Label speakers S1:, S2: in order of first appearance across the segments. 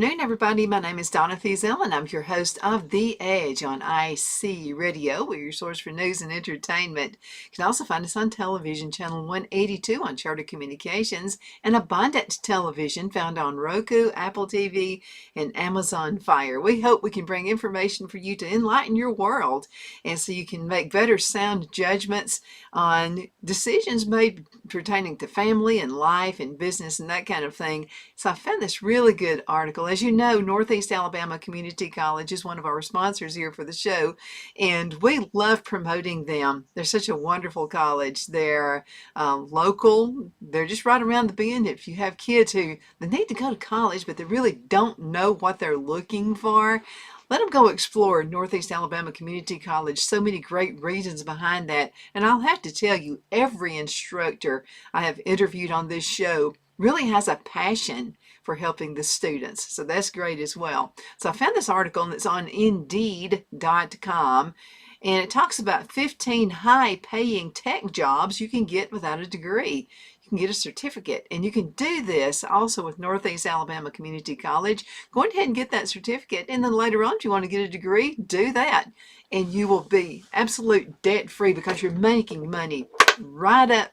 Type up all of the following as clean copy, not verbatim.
S1: afternoon, everybody. My name is Donna Fiesel, and I'm your host of The Edge on IC Radio. We're your source for news and entertainment. You can also find us on television, channel 182 on Charter Communications, and Abundant Television found on Roku, Apple TV, and Amazon Fire. We hope we can bring information for you to enlighten your world, and so you can make better sound judgments on decisions made pertaining to family and life and business and that kind of thing. So I found this really good article. As you know, Northeast Alabama Community College is one of our sponsors here for the show, and we love promoting them. They're such a wonderful college. They're local. They're just right around the bend. If you have kids who they need to go to college, but they really don't know what they're looking for, let them go explore Northeast Alabama Community College. So many great reasons behind that. And I'll have to tell you, every instructor I have interviewed on this show really has a passion for helping the students. So that's great as well. So I found this article that's on Indeed.com, and it talks about 15 high-paying tech jobs you can get without a degree. You can get a certificate, and you can do this also with Northeast Alabama Community College. Go ahead and get that certificate, and then later on, if you want to get a degree, do that. And you will be absolute debt-free because you're making money right up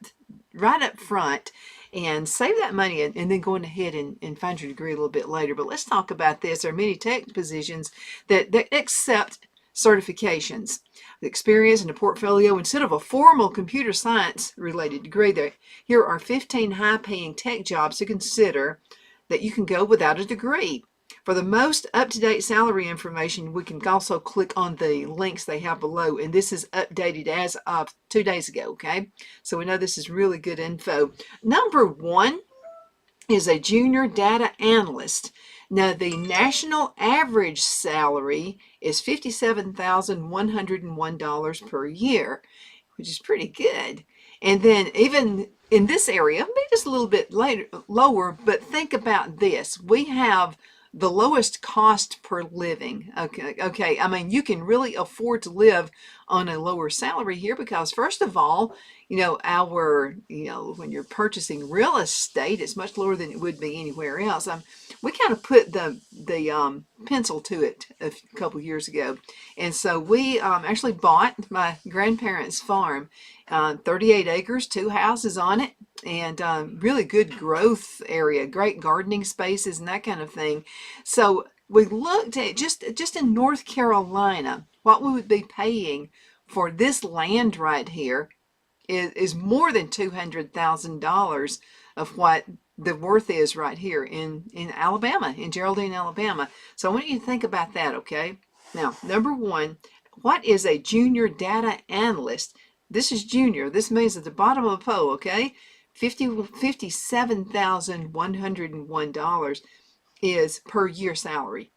S1: front, and save that money and then going ahead and find your degree a little bit later. But let's talk about this. There are many tech positions that accept certifications, the experience and a portfolio instead of a formal computer science related degree. Here are 15 high-paying tech jobs to consider that you can go without a degree. For the most up-to-date salary information, we can also click on the links they have below, and this is updated as of 2 days ago, okay? So we know this is really good info. Number one is a junior data analyst. Now, the national average salary is $57,101 per year, which is pretty good. And then even in this area, maybe just a little bit lower, but think about this. We have the lowest cost per living. Okay. I mean, you can really afford to live on a lower salary here because, first of all, when you're purchasing real estate, it's much lower than it would be anywhere else. We kind of put the pencil to it a couple years ago, and so we actually bought my grandparents' farm, 38 acres, 2 houses on it, and really good growth area, great gardening spaces and that kind of thing. So we looked at just in North Carolina, what we would be paying for this land right here is more than $200,000 of what the worth is right here in Alabama, in Geraldine, Alabama. So I want you to think about that, okay? Now, number one, what is a junior data analyst? This is junior. This means at the bottom of the pole, okay? $57,101 is per year salary.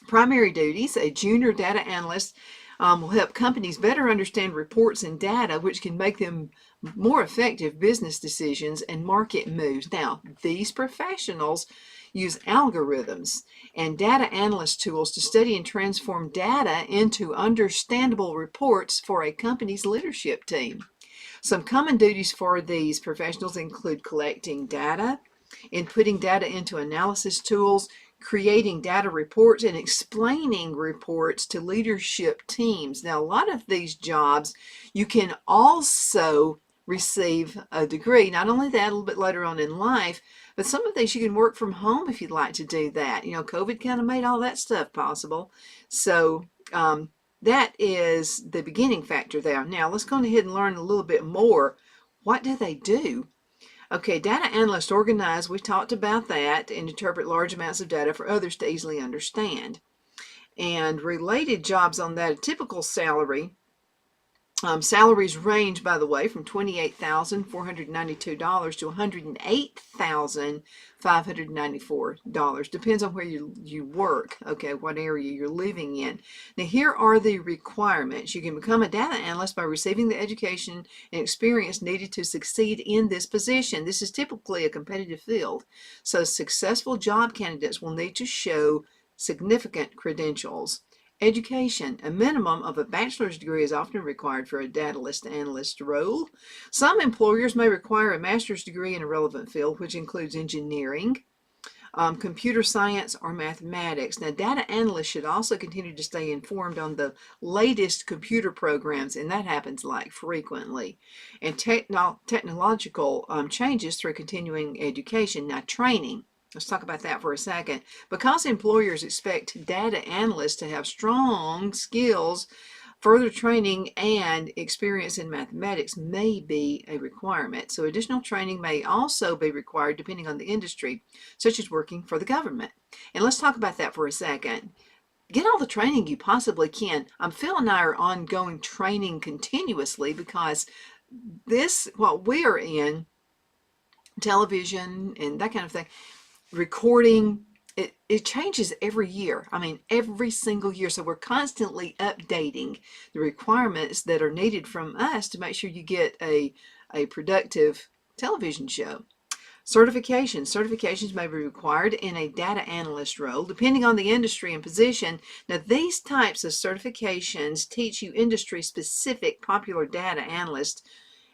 S1: Primary duties: a junior data analyst will help companies better understand reports and data, which can make them more effective business decisions and market moves. Now, these professionals use algorithms and data analyst tools to study and transform data into understandable reports for a company's leadership team. Some common duties for these professionals include collecting data, inputting data into analysis tools, creating data reports, and explaining reports to leadership teams. Now, a lot of these jobs, you can also receive a degree. Not only that, a little bit later on in life, but some of these you can work from home if you'd like to do that. COVID kind of made all that stuff possible. So that is the beginning factor there. Now, let's go ahead and learn a little bit more. What do they do? Okay, data analysts organize, we talked about that, and interpret large amounts of data for others to easily understand. And related jobs on that, a typical salary, salaries range, by the way, from $28,492 to $108,594. Depends on where you work, okay, what area you're living in. Now, here are the requirements. You can become a data analyst by receiving the education and experience needed to succeed in this position. This is typically a competitive field, so successful job candidates will need to show significant credentials. Education: a minimum of a bachelor's degree is often required for a data analyst role. Some employers may require a master's degree in a relevant field, which includes engineering, computer science, or mathematics. Now, data analysts should also continue to stay informed on the latest computer programs, and that happens like frequently, and technological changes through continuing education. Now, training. Let's talk about that for a second. Because employers expect data analysts to have strong skills, further training and experience in mathematics may be a requirement. So additional training may also be required depending on the industry, such as working for the government. And let's talk about that for a second. Get all the training you possibly can. Phil and I are ongoing training continuously because what we are in, television and that kind of thing, recording, it changes every year. Every single year. So we're constantly updating the requirements that are needed from us to make sure you get a productive television show. Certifications may be required in a data analyst role, depending on the industry and position. Now, these types of certifications teach you industry-specific popular data analysts,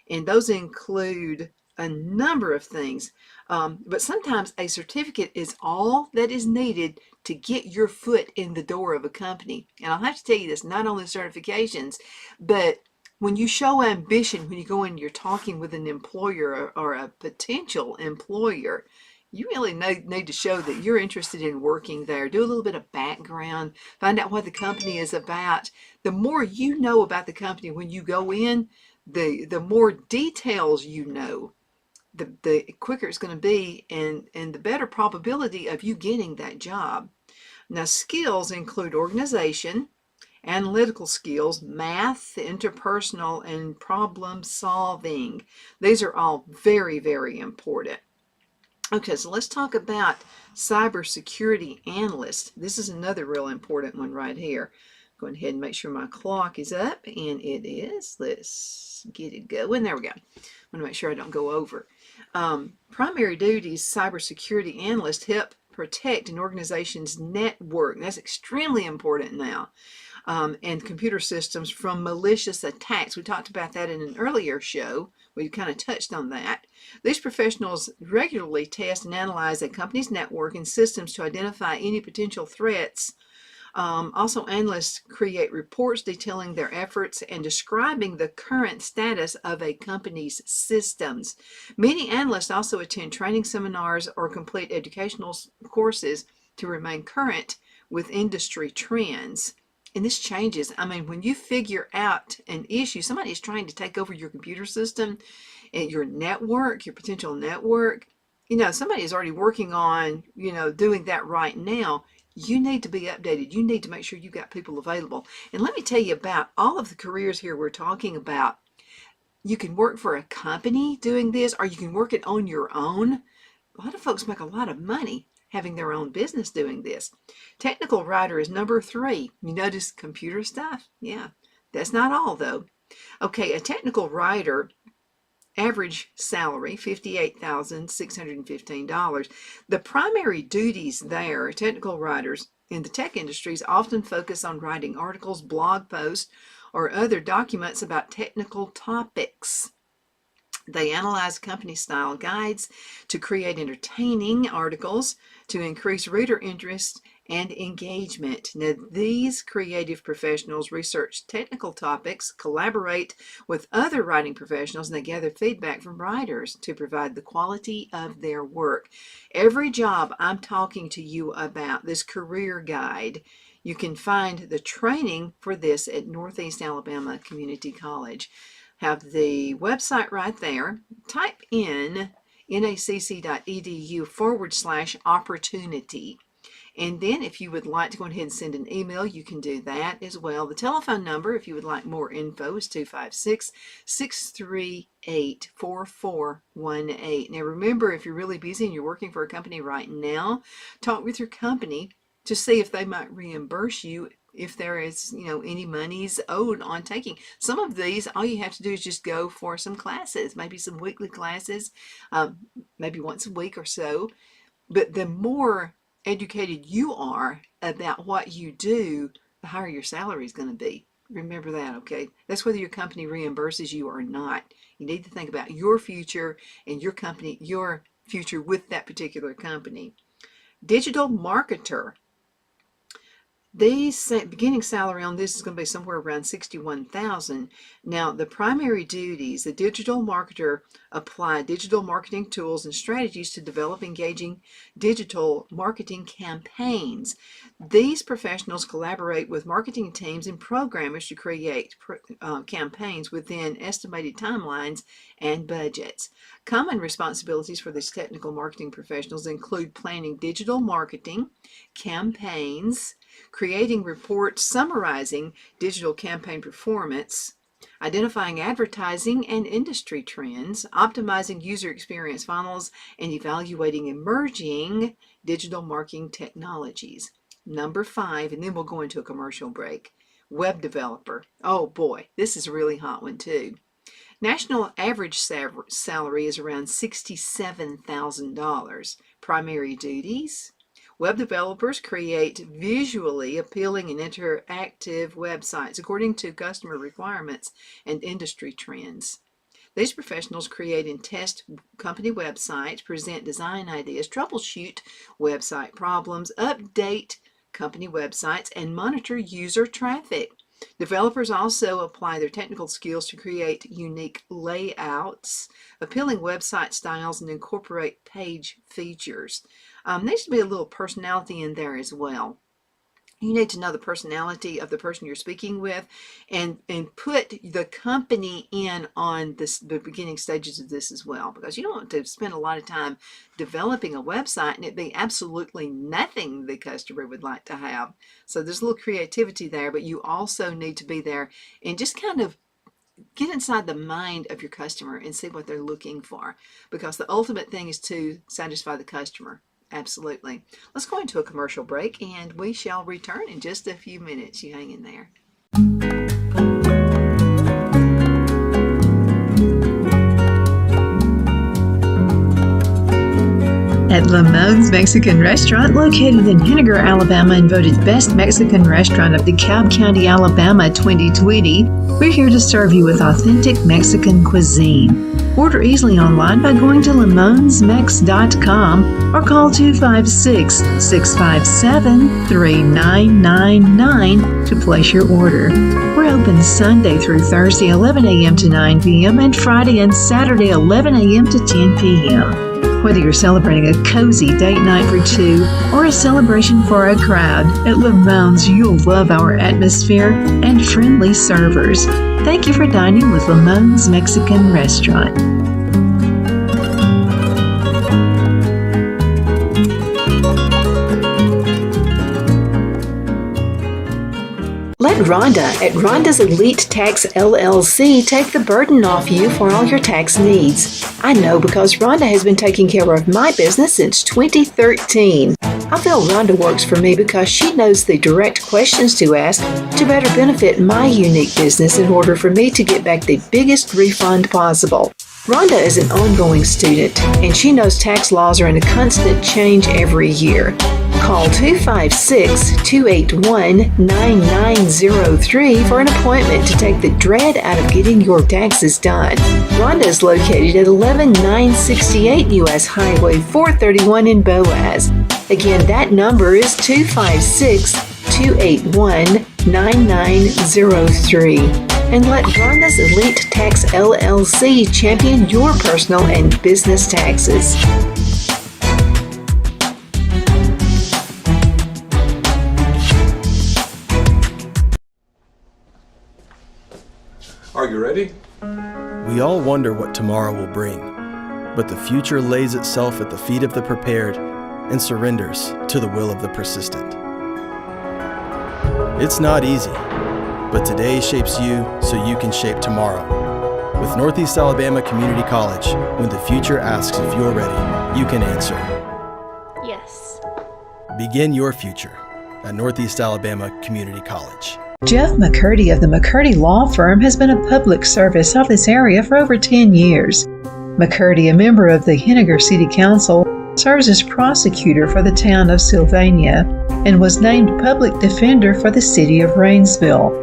S1: and those include a number of things. But sometimes a certificate is all that is needed to get your foot in the door of a company. And I'll have to tell you this, not only certifications, but when you show ambition, when you go in, you're talking with an employer or a potential employer, you really need to show that you're interested in working there. Do a little bit of background, find out what the company is about. The more you know about the company when you go in, the more details you know, the quicker it's going to be, and the better probability of you getting that job. Now, skills include organization, analytical skills, math, interpersonal, and problem solving. These are all very, very important. Okay, so let's talk about cybersecurity analyst. This is another real important one right here. Go ahead and make sure my clock is up, and it is. Let's get it going. There we go. I want to make sure I don't go over. Primary duties, cybersecurity analyst help protect an organization's network. That's extremely important now. And computer systems from malicious attacks. We talked about that in an earlier show. We kind of touched on that. These professionals regularly test and analyze a company's network and systems to identify any potential threats. Also, analysts create reports detailing their efforts and describing the current status of a company's systems. Many analysts also attend training seminars or complete educational courses to remain current with industry trends. And this changes. When you figure out an issue, somebody is trying to take over your computer system and your network, your potential network, somebody is already working on, doing that right now. You need to be updated. You need to make sure you've got people available. And let me tell you about all of the careers here we're talking about. You can work for a company doing this, or you can work it on your own. A lot of folks make a lot of money having their own business doing this. Technical writer is number 3. You notice computer stuff? Yeah, that's not all though. Okay, a technical writer, average salary, $58,615. The primary duties there, technical writers in the tech industries often focus on writing articles, blog posts, or other documents about technical topics. They analyze company style guides to create entertaining articles to increase reader interest and engagement. Now, these creative professionals research technical topics, collaborate with other writing professionals, and they gather feedback from writers to provide the quality of their work. Every job I'm talking to you about, this career guide, you can find the training for this at Northeast Alabama Community College. Have the website right there. Type in nacc.edu/opportunity. And then if you would like to go ahead and send an email, you can do that as well. The telephone number, if you would like more info, is 256-638-4418. Now remember, if you're really busy and you're working for a company right now, talk with your company to see if they might reimburse you if there is, any monies owed on taking. Some of these, all you have to do is just go for some classes, maybe some weekly classes, maybe once a week or so. But the more educated you are about what you do, the higher your salary is going to be. Remember that, okay? That's whether your company reimburses you or not. You need to think about your future and your company, your future with that particular company. Digital marketer. The beginning salary on this is going to be somewhere around $61,000. Now, the primary duties, the digital marketer apply digital marketing tools and strategies to develop engaging digital marketing campaigns. These professionals collaborate with marketing teams and programmers to create campaigns within estimated timelines and budgets. Common responsibilities for these technical marketing professionals include planning digital marketing campaigns, creating reports summarizing digital campaign performance, identifying advertising and industry trends, optimizing user experience funnels, and evaluating emerging digital marketing technologies. Number 5, and then we'll go into a commercial break. Web developer. Oh boy, this is a really hot one too. National average salary is around $67,000. Primary duties. Web developers create visually appealing and interactive websites according to customer requirements and industry trends. These professionals create and test company websites, present design ideas, troubleshoot website problems, update company websites, and monitor user traffic. Developers also apply their technical skills to create unique layouts, appealing website styles, and incorporate page features. Needs to be a little personality in there as well. You need to know the personality of the person you're speaking with and put the company in on the beginning stages of this as well, because you don't want to spend a lot of time developing a website and it be absolutely nothing the customer would like to have. So there's a little creativity there, but you also need to be there and just kind of get inside the mind of your customer and see what they're looking for, because the ultimate thing is to satisfy the customer. Absolutely. Let's go into a commercial break and we shall return in just a few minutes. You hang in there. At Lamone's Mexican Restaurant, located in Henniger, Alabama, and voted Best Mexican Restaurant of DeKalb County, Alabama 2020, we're here to serve you with authentic Mexican cuisine. Order easily online by going to lamonsmex.com or call 256-657-3999 to place your order. We're open Sunday through Thursday 11 a.m. to 9 p.m. and Friday and Saturday 11 a.m. to 10 p.m. Whether you're celebrating a cozy date night for two or a celebration for a crowd, at Lamone's you'll love our atmosphere and friendly servers. Thank you for dining with Lamone's Mexican Restaurant. Let Rhonda at Rhonda's Elite Tax LLC take the burden off you for all your tax needs. I know because Rhonda has been taking care of my business since 2013. I feel Rhonda works for me because she knows the direct questions to ask to better benefit my unique business in order for me to get back the biggest refund possible. Rhonda is an ongoing student, and she knows tax laws are in a constant change every year. Call 256-281-9903 for an appointment to take the dread out of getting your taxes done. Rhonda is located at 11968 U.S. Highway 431 in Boaz. Again, that number is 256-281-9903. And let Rhonda's Elite Tax LLC champion your personal and business taxes.
S2: Are you ready?
S3: We all wonder what tomorrow will bring, but the future lays itself at the feet of the prepared and surrenders to the will of the persistent. It's not easy, but today shapes you so you can shape tomorrow. With Northeast Alabama Community College, when the future asks if you're ready, you can answer.
S4: Yes.
S3: Begin your future at Northeast Alabama Community College.
S5: Jeff McCurdy of the McCurdy Law Firm has been a public service of this area for over 10 years. McCurdy, a member of the Henniger City Council, serves as prosecutor for the town of Sylvania and was named public defender for the city of Rainsville.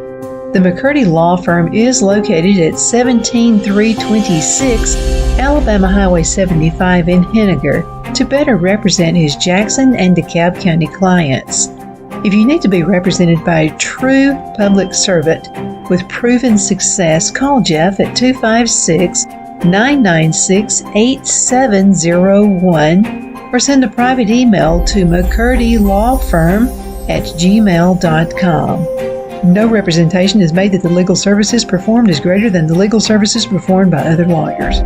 S5: The McCurdy Law Firm is located at 17326 Alabama Highway 75 in Henniger, to better represent his Jackson and DeKalb County clients. If you need to be represented by a true public servant with proven success, call Jeff at 256-996-8701 or send a private email to mccurdy.lawfirm@gmail.com. No representation is made that the legal services performed is greater than the legal services performed by other lawyers.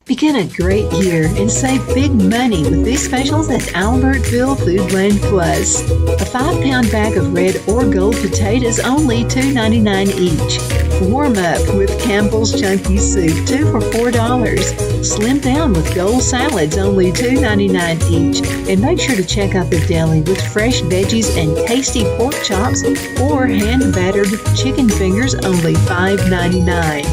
S5: Begin a great year and save big money with these specials at Albertville Foodland Plus. A 5-pound bag of red or gold potatoes only $2.99 each. Warm up with Campbell's Chunky Soup, 2 for $4. Slim down with gold salads, only $2.99 each. And make sure to check out the deli with fresh veggies and tasty pork chops or hand-battered chicken fingers, only $5.99.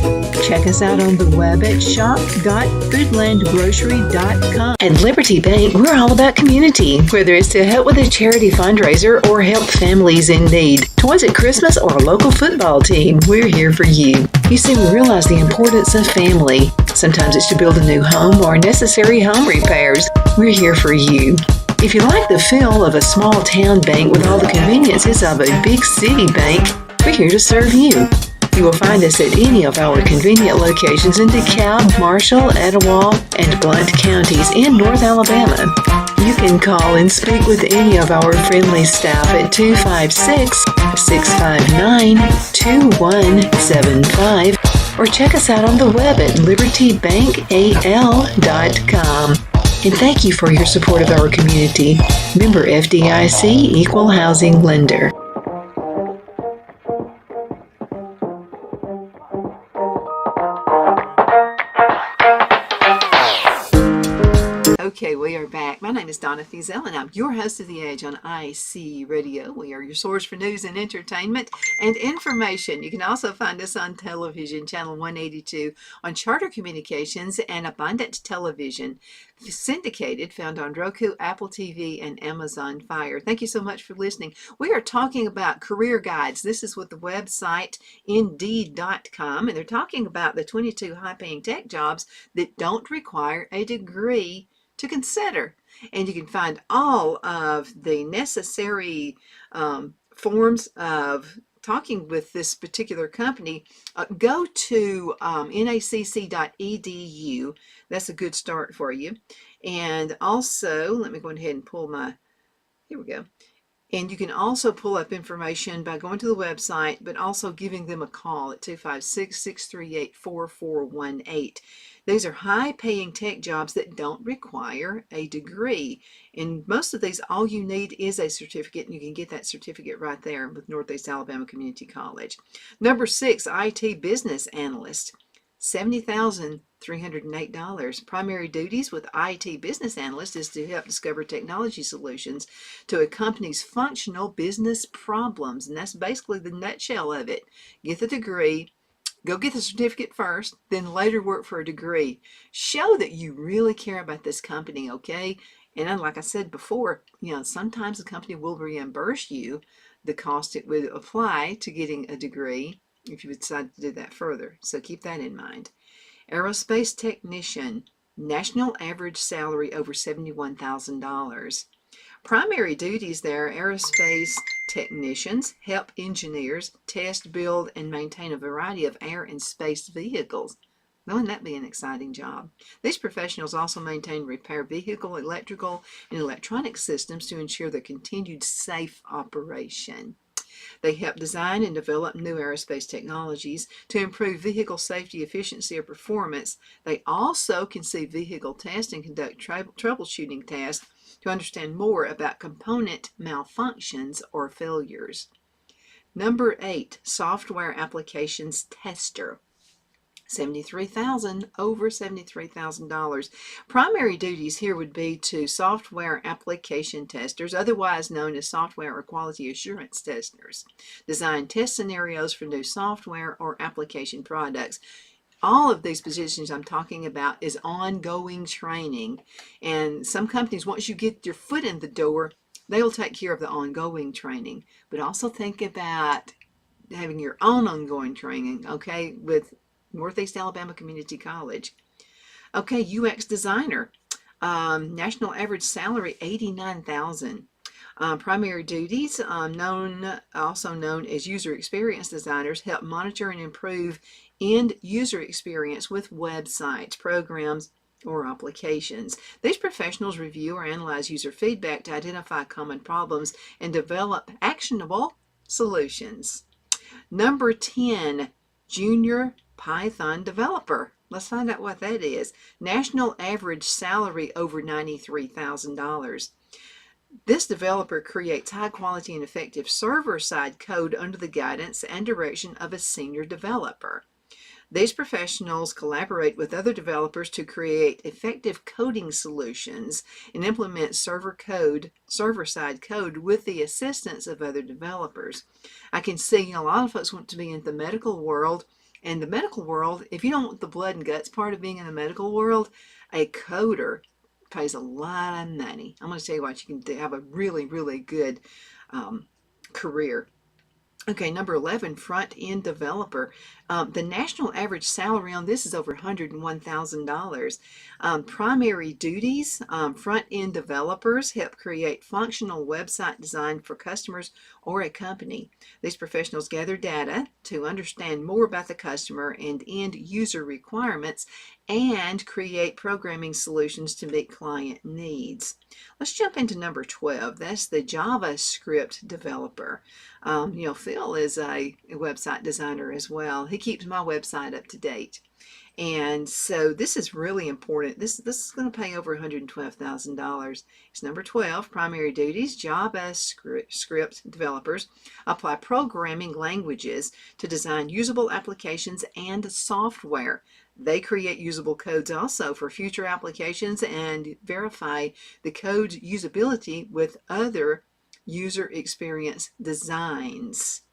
S5: Check us out on the web at shop.foodlandgrocery.com. At Liberty Bank, we're all about community. Whether it's to help with a charity fundraiser or help families in need, toys at Christmas, or a local football team, we're here for you. You see, we realize the importance of family. Sometimes it's to build a new home or necessary home repairs. We're here for you. If you like the feel of a small town bank with all the conveniences of a big city bank, we're here to serve you. You will find us at any of our convenient locations in DeKalb, Marshall, Etowah, and Blount counties in North Alabama. You can call and speak with any of our friendly staff at 256-659-2175 or check us out on the web at libertybankal.com. And thank you for your support of our community. Member FDIC Equal Housing Lender.
S1: Okay, we are back. My name is Donna Fiesel, and I'm your host of The Edge on IC Radio. We are your source for news and entertainment and information. You can also find us on television, channel 182, on Charter Communications and Abundant Television, syndicated, found on Roku, Apple TV, and Amazon Fire. Thank you so much for listening. We are talking about career guides. This is with the website Indeed.com, and they're talking about the 22 high-paying tech jobs that don't require a degree to consider. And you can find all of the necessary forms of talking with this particular company. Go to nacc.edu. That's a good start for you. And also, let me go ahead and pull my, here we go. And you can also pull up information by going to the website, but also giving them a call at 256-638-4418. These are high-paying tech jobs that don't require a degree. And most of these, all you need is a certificate, and you can get that certificate right there with Northeast Alabama Community College. Number 6, IT Business Analyst, $70,308. Primary duties with IT Business Analyst is to help discover technology solutions to a company's functional business problems. And that's basically the nutshell of it. Get the degree, go get the certificate first, then later work for a degree. Show that you really care about this company, okay? And like I said before, sometimes the company will reimburse you the cost it would apply to getting a degree if you decide to do that further. So keep that in mind. Aerospace Technician, national average salary over $71,000. Primary duties there: aerospace technicians help engineers test, build, and maintain a variety of air and space vehicles. Wouldn't that be an exciting job? These professionals also maintain, repair vehicle, electrical, and electronic systems to ensure their continued safe operation. They help design and develop new aerospace technologies to improve vehicle safety, efficiency, or performance. They also conceive vehicle tests and conduct troubleshooting tests to understand more about component malfunctions or failures. Number 8, Software Applications Tester. over $73,000. Primary duties here would be to software application testers, otherwise known as software or quality assurance testers. Design test scenarios for new software or application products. All of these positions I'm talking about is ongoing training. And some companies, once you get your foot in the door, they will take care of the ongoing training. But also think about having your own ongoing training, okay, with Northeast Alabama Community College. Okay, UX designer, national average salary $89,000. Primary duties, also known as user experience designers, help monitor and improve end user experience with websites, programs, or applications. These professionals review or analyze user feedback to identify common problems and develop actionable solutions. Number 10, junior Python developer. Let's find out what that is. National average salary over $93,000. This developer creates high quality and effective server-side code under the guidance and direction of a senior developer. These professionals collaborate with other developers to create effective coding solutions and implement server-side code with the assistance of other developers. I can see a lot of folks want to be in the medical world, and the medical world, if you don't want the blood and guts part of being in the medical world, a coder pays a lot of money. I'm going to tell you what, you can have a really, really good career. Okay, number 11, front-end developer. The national average salary on this is over $101,000. Primary duties, front-end developers help create functional website design for customers or a company. These professionals gather data to understand more about the customer and end user requirements and create programming solutions to meet client needs. Let's jump into number 12. That's the JavaScript developer. Phil is a website designer as well. He keeps my website up to date. And so this is really important. This is going to pay over $112,000. It's number 12, primary duties. JavaScript developers apply programming languages to design usable applications and software. They create usable codes also for future applications and verify the code's usability with other user experience designs.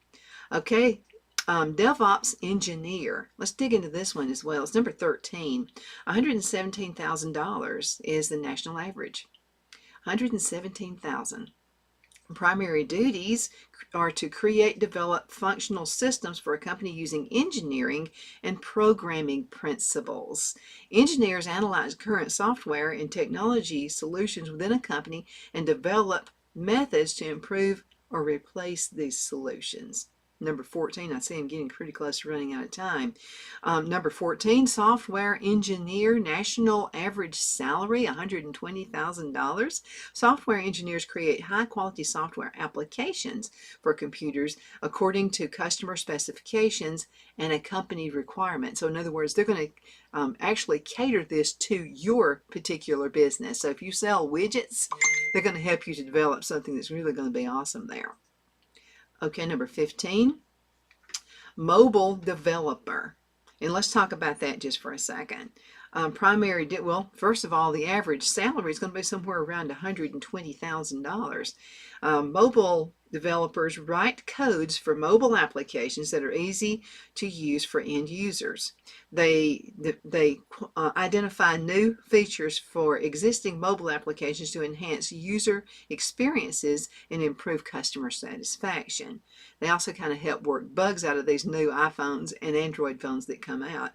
S1: Okay, DevOps engineer. Let's dig into this one as well. It's number 13. $117,000 is the national average. $117,000. Primary duties are to create, develop functional systems for a company using engineering and programming principles. Engineers analyze current software and technology solutions within a company and develop methods to improve or replace these solutions. Number 14, I see I'm getting pretty close to running out of time. Number 14, software engineer, national average salary, $120,000. Software engineers create high-quality software applications for computers according to customer specifications and a company requirement. So in other words, they're going to actually cater this to your particular business. So if you sell widgets, they're going to help you to develop something that's really going to be awesome there. Okay, number 15, mobile developer. And let's talk about that just for a second. First of all, the average salary is going to be somewhere around $120,000. Mobile developers write codes for mobile applications that are easy to use for end users. They identify new features for existing mobile applications to enhance user experiences and improve customer satisfaction. They also kind of help work bugs out of these new iPhones and Android phones that come out.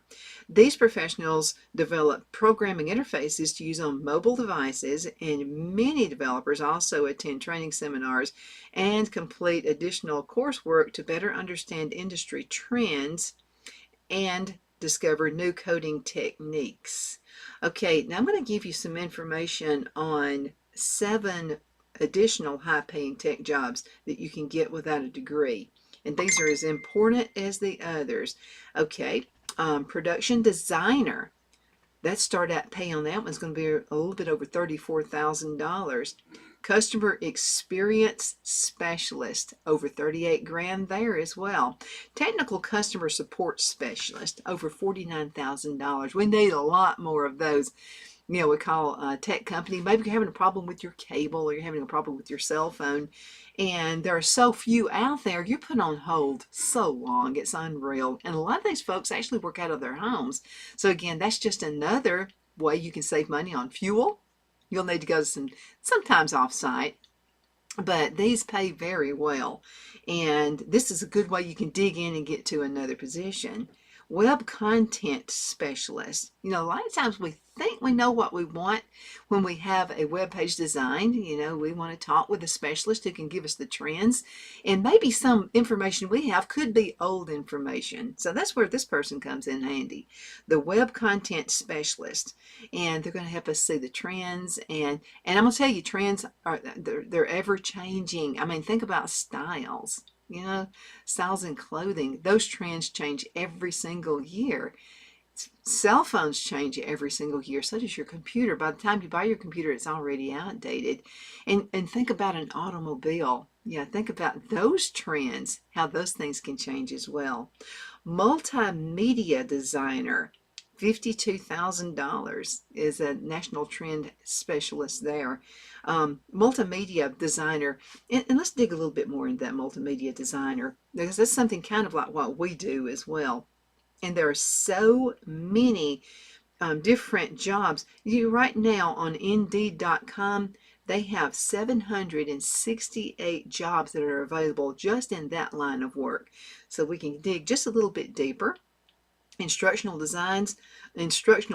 S1: These professionals develop programming interfaces to use on mobile devices, and many developers also attend training seminars and complete additional coursework to better understand industry trends and discover new coding techniques. Okay, now I'm going to give you some information on 7 additional high-paying tech jobs that you can get without a degree. And these are as important as the others. Okay, production designer. That start out pay on that one's going to be a little bit over $34,000. Customer experience specialist, over 38 grand there as well. Technical customer support specialist, over $49,000. We need a lot more of those. We call a tech company. Maybe you're having a problem with your cable or you're having a problem with your cell phone, and there are so few out there, you're put on hold so long, it's unreal. And a lot of these folks actually work out of their homes. So again, that's just another way you can save money on fuel. You'll need to go sometimes off-site. but these pay very well. And this is a good way you can dig in and get to another position. Web content specialist. You know, a lot of times we think we know what we want when we have a web page designed. You know, we want to talk with a specialist who can give us the trends, and maybe some information we have could be old information. So that's where this person comes in handy, the web content specialist. And they're going to help us see the trends, and I'm going to tell you, trends are they're ever changing. I mean, think about styles. You know, styles in clothing, those trends change every single year. Cell phones change every single year. So does your computer. By the time you buy your computer, it's already outdated. And think about an automobile. Yeah, think about those trends, how those things can change as well. Multimedia designer. $52,000 is a national trend specialist there. Multimedia designer, and let's dig a little bit more into that multimedia designer, because that's something kind of like what we do as well. And there are so many different jobs. Right now on Indeed.com, they have 768 jobs that are available just in that line of work. So we can dig just a little bit deeper. Instructional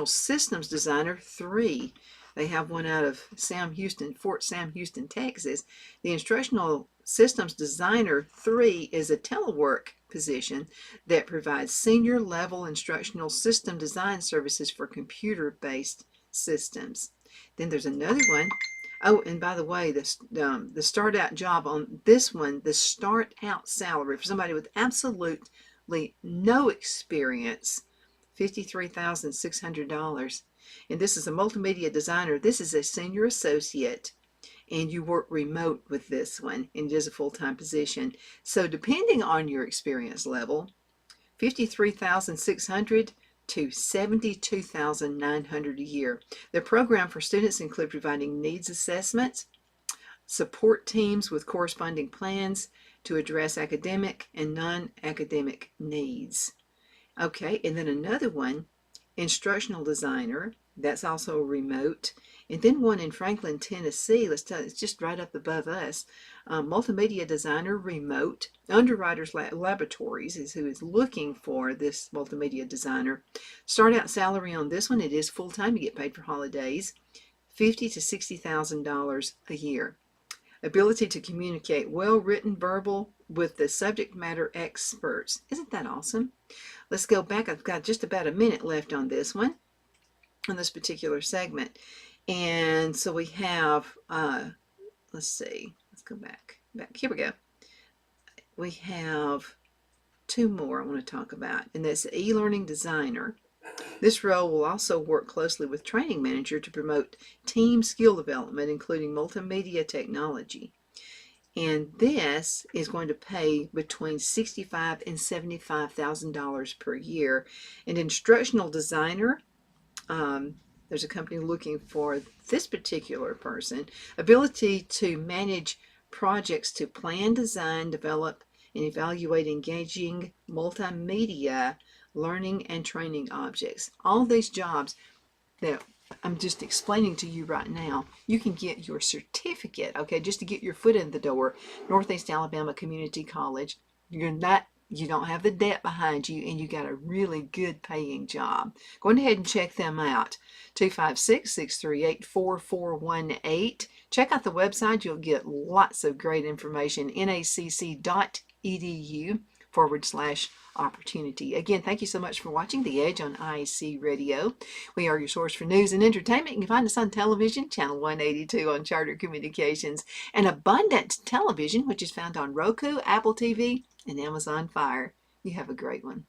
S1: systems designer, 3. They have one out of Fort Sam Houston, Texas. The instructional systems designer, 3, is a telework position that provides senior level instructional system design services for computer-based systems. Then there's another one. Oh, and by the way, the start out job on this one, the start out salary for somebody with absolutely no experience, $53,600. And this is a multimedia designer. This is a senior associate, and you work remote with this one, and it is a full-time position. So depending on your experience level, $53,600 to $72,900 a year. The program for students include providing needs assessments, support teams with corresponding plans to address academic and non-academic needs. Okay, and then another one, instructional designer, that's also remote. And then one in Franklin, Tennessee, it's just right up above us. Multimedia designer, remote. Underwriters Laboratories is who is looking for this multimedia designer. Start out salary on this one, it is full-time, you get paid for holidays, $50,000 to $60,000 a year. Ability to communicate well-written verbal with the subject matter experts. Isn't that awesome? Let's go back. I've got just about a minute left on this one, on this particular segment. And so we have, let's see, let's go back. Here we go. We have 2 more I want to talk about, and that's the e-learning designer. This role will also work closely with training manager to promote team skill development, including multimedia technology. And this is going to pay between $65,000 and $75,000 per year. An instructional designer, there's a company looking for this particular person. Ability to manage projects to plan, design, develop, and evaluate engaging multimedia learning and training objects. All these jobs that I'm just explaining to you right now, you can get your certificate, okay, just to get your foot in the door. Northeast Alabama Community College. You don't have the debt behind you, and you got a really good paying job. Go ahead and check them out. 256-638-4418. Check out the website. You'll get lots of great information. nacc.edu/opportunity. Again, thank you so much for watching The Edge on IAC Radio. We are your source for news and entertainment. You can find us on television, channel 182 on Charter Communications, and Abundant Television, which is found on Roku, Apple TV, and Amazon Fire. You have a great one.